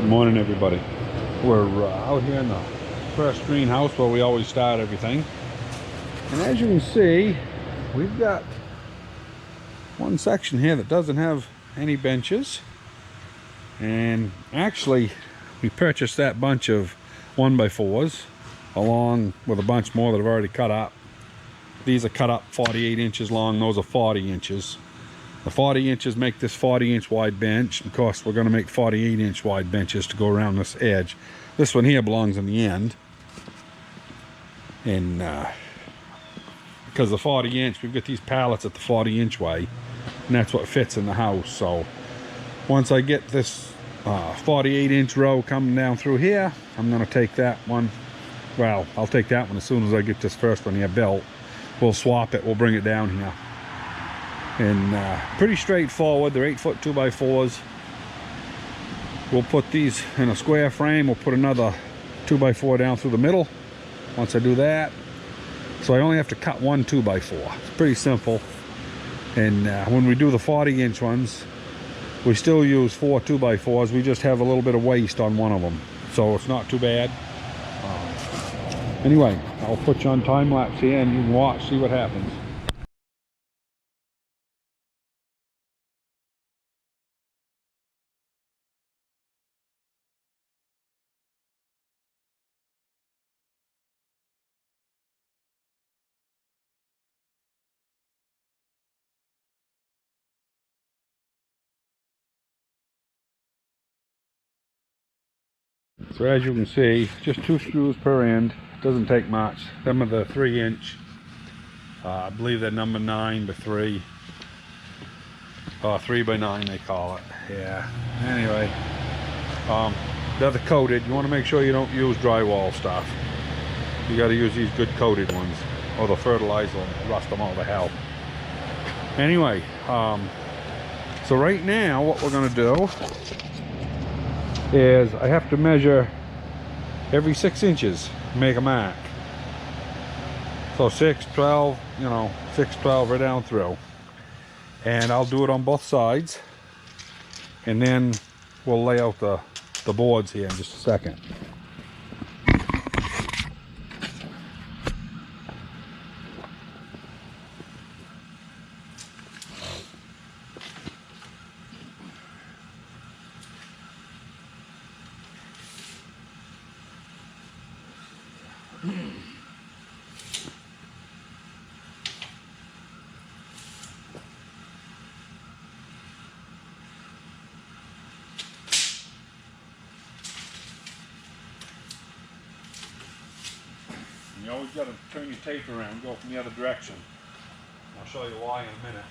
Good morning, everybody. We're out here in the first greenhouse where we always start everything. And as you can see, we've got one section here that doesn't have any benches. And actually, we purchased that bunch of 1x4s along with a bunch more that have already cut up. These are cut up 48 inches long, those are 40 inches. The 40 inches make this 40-inch wide bench. Of course, we're going to make 48-inch wide benches to go around this edge. This one here belongs in the end. And because the 40-inch, we've got these pallets at the 40-inch way, and that's what fits in the house. So once I get this 48-inch row coming down through here, I'm going to take that one. Well, I'll take that one as soon as I get this first one here built. We'll swap it. We'll bring it down here. And pretty straightforward. They're 8-foot 2x4s. We'll put these in a square frame. We'll put another 2x4 down through the middle once I do that. So I only have to cut one 2x4. It's pretty simple. And when we do the 40-inch ones, we still use 4 2x4s. We just have a little bit of waste on one of them, so it's not too bad. Anyway, I'll put you on time lapse here and you can watch, see what happens. So as you can see, just 2 screws per end. Doesn't take much. Them are the 3-inch. I believe they're number 9x3. 3x9 they call it. Yeah. Anyway, they're the coated. You want to make sure you don't use drywall stuff. You got to use these good coated ones, or the fertilizer will rust them all to hell. Anyway, so right now what we're going to do is I have to measure every 6 inches, make a mark. So 6, 12, 6, 12 right down through. And I'll do it on both sides. And then we'll lay out the boards here in just a second. You always got to turn your tape around, go from the other direction. I'll show you why in a minute.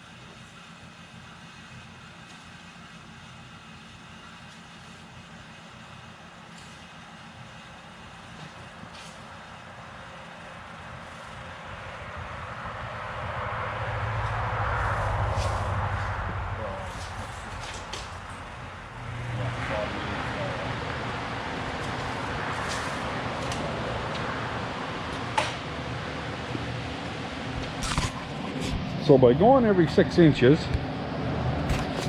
So by going every 6 inches, it's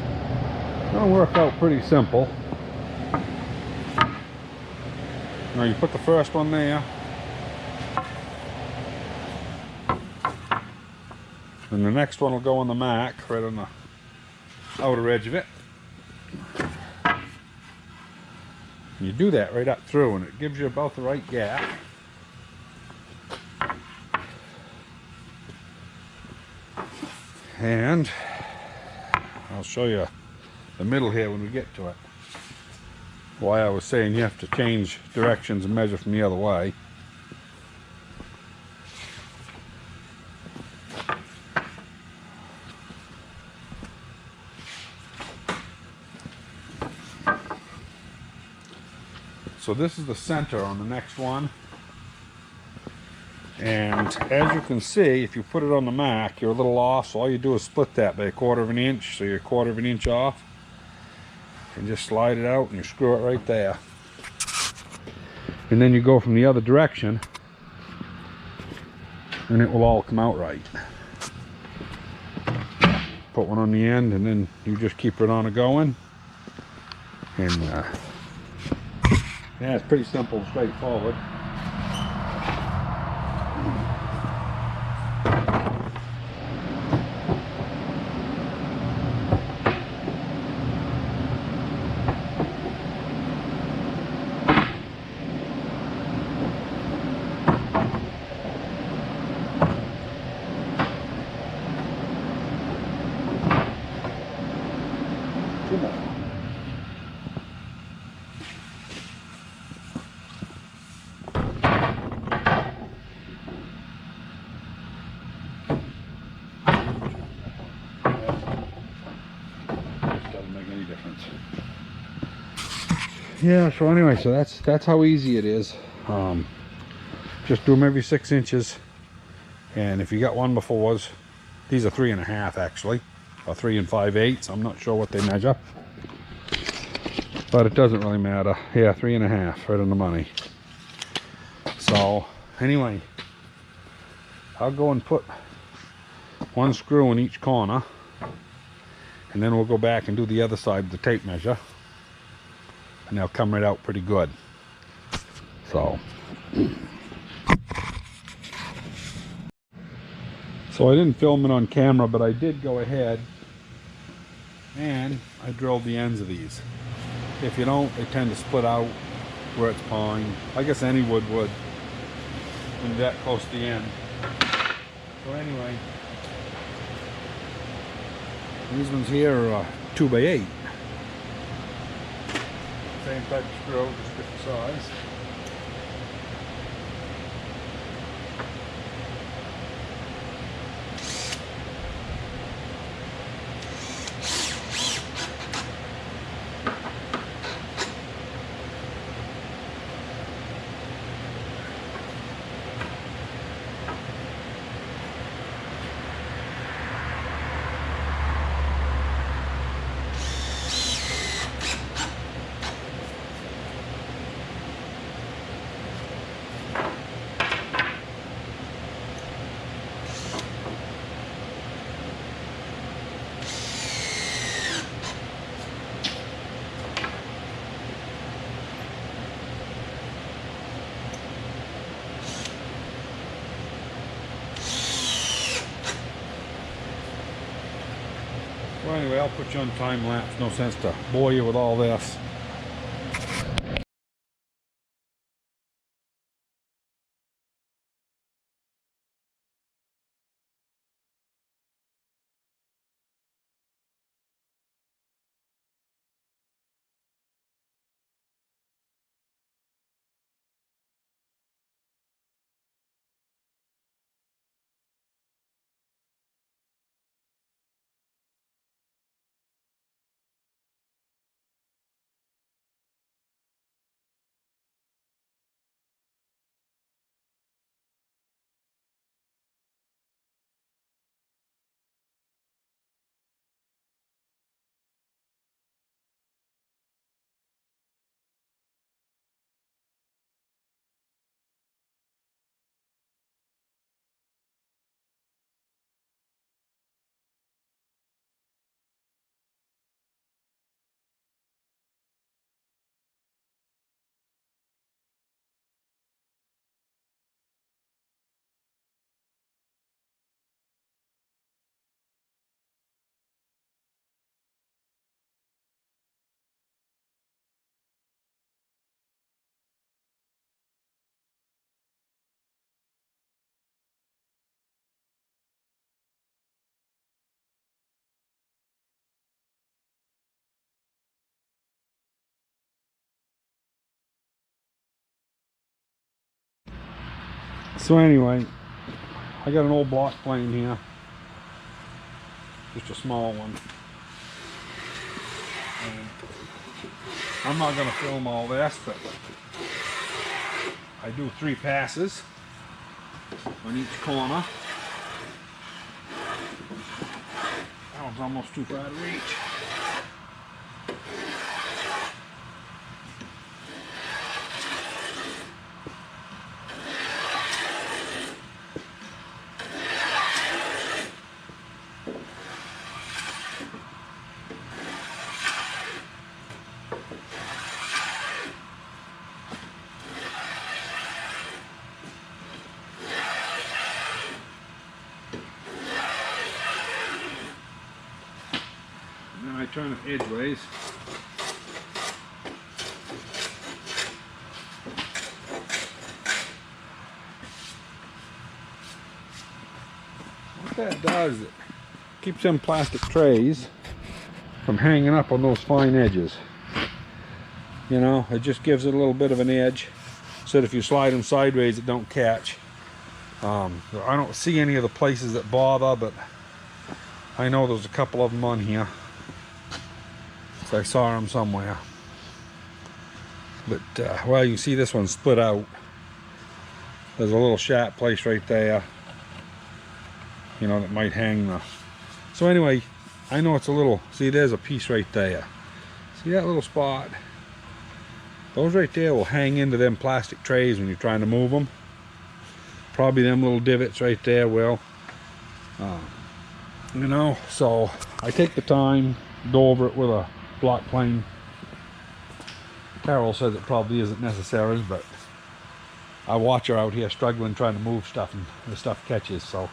going to work out pretty simple. Now you put the first one there, and the next one will go on the mark right on the outer edge of it. And you do that right up through, and it gives you about the right gap. And I'll show you the middle here when we get to it. Why I was saying you have to change directions and measure from the other way. So this is the center on the next one. And as you can see, if you put it on the mark, you're a little off, so all you do is split that by 1/4 inch, so you're 1/4 inch off. And just slide it out and you screw it right there. And then you go from the other direction, and it will all come out right. Put one on the end, and then you just keep it on a going. And Yeah, it's pretty simple, straightforward. Two more. Doesn't make any difference. Yeah, so anyway, so that's how easy it is. Just do them every 6 inches, and if you got one before, these are 3.5 actually, or 3 5/8. I'm not sure what they measure, but it doesn't really matter. Yeah, 3.5, right on the money. So anyway, I'll go and put one screw in each corner, and then we'll go back and do the other side with the tape measure, and they'll come right out pretty good. So I didn't film it on camera, but I did go ahead and I drilled the ends of these. If you don't, they tend to split out where it's pine. I guess any wood would when that close to the end. So anyway, these ones here are 2 by 8. Same type of screw, just different size. Well, anyway, I'll put you on time lapse. No sense to bore you with all this. So anyway, I got an old block plane here, just a small one. And I'm not going to film all this, but I do 3 passes on each corner. That one's almost too far to reach. turn it edgeways. What that does, it keeps them plastic trays from hanging up on those fine edges. You know, it just gives it a little bit of an edge so that if you slide them sideways it don't catch. I don't see any of the places that bother, but I know there's a couple of them on here. So I saw them somewhere. But well, you can see this one split out. There's a little sharp place right there, you know, that might hang the... So anyway, I know it's a little... See, there's a piece right there. See that little spot? Those right there will hang into them plastic trays when you're trying to move them. Probably them little divots right there will. You know, so I take the time, go over it with a block plane. Carol says it probably isn't necessary, but I watch her out here struggling trying to move stuff and the stuff catches, so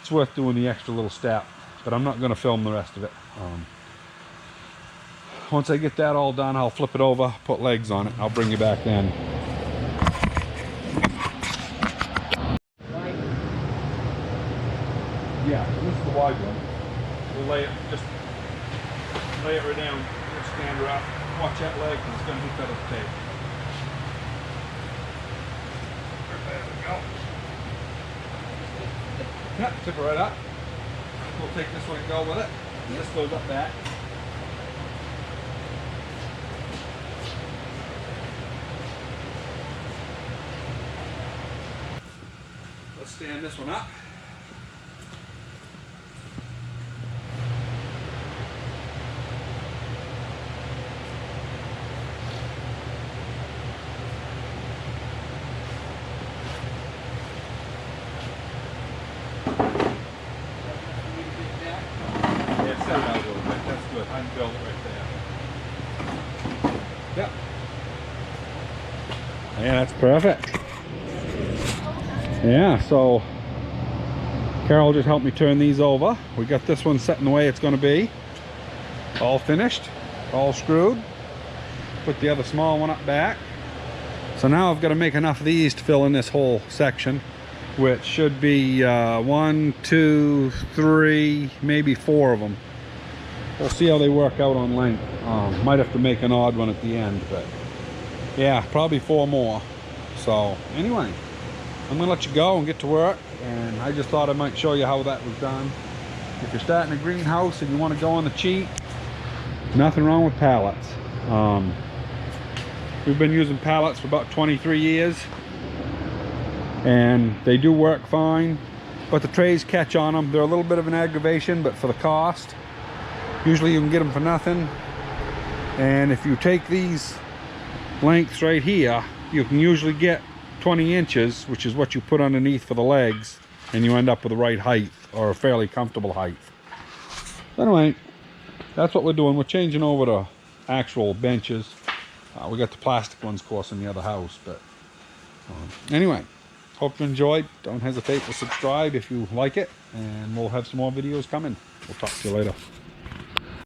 it's worth doing the extra little step. But I'm not going to film the rest of it. Once I get that all done, I'll flip it over, put legs on it. I'll bring you back then. Yeah, so this is the wide one. We'll lay it, just lay it right down. We'll stand her up. Watch that leg, and it's going to hit that other tape. There we go. Yeah, tip it right up. We'll take this one and go with it. And this goes up back. Let's stand this one up. Build it right there. Yep. Yeah, that's perfect. Yeah, so Carol just helped me turn these over. We got this one set in the way it's going to be. All finished, all screwed. Put the other small one up back. So now I've got to make enough of these to fill in this whole section, which should be 1, 2, 3, maybe 4 of them. We'll see how they work out on length. Might have to make an odd one at the end, but yeah, probably 4 more. So anyway, I'm gonna let you go and get to work, and I just thought I might show you how that was done. If you're starting a greenhouse and you want to go on the cheap, nothing wrong with pallets. We've been using pallets for about 23 years, and they do work fine, but the trays catch on them. They're a little bit of an aggravation, but for the cost, usually you can get them for nothing. And if you take these lengths right here, you can usually get 20 inches, which is what you put underneath for the legs, and you end up with the right height, or a fairly comfortable height. Anyway, that's what we're doing. We're changing over to actual benches. We got the plastic ones, of course, in the other house. But anyway, hope you enjoyed. Don't hesitate to subscribe if you like it, and we'll have some more videos coming. We'll talk to you later.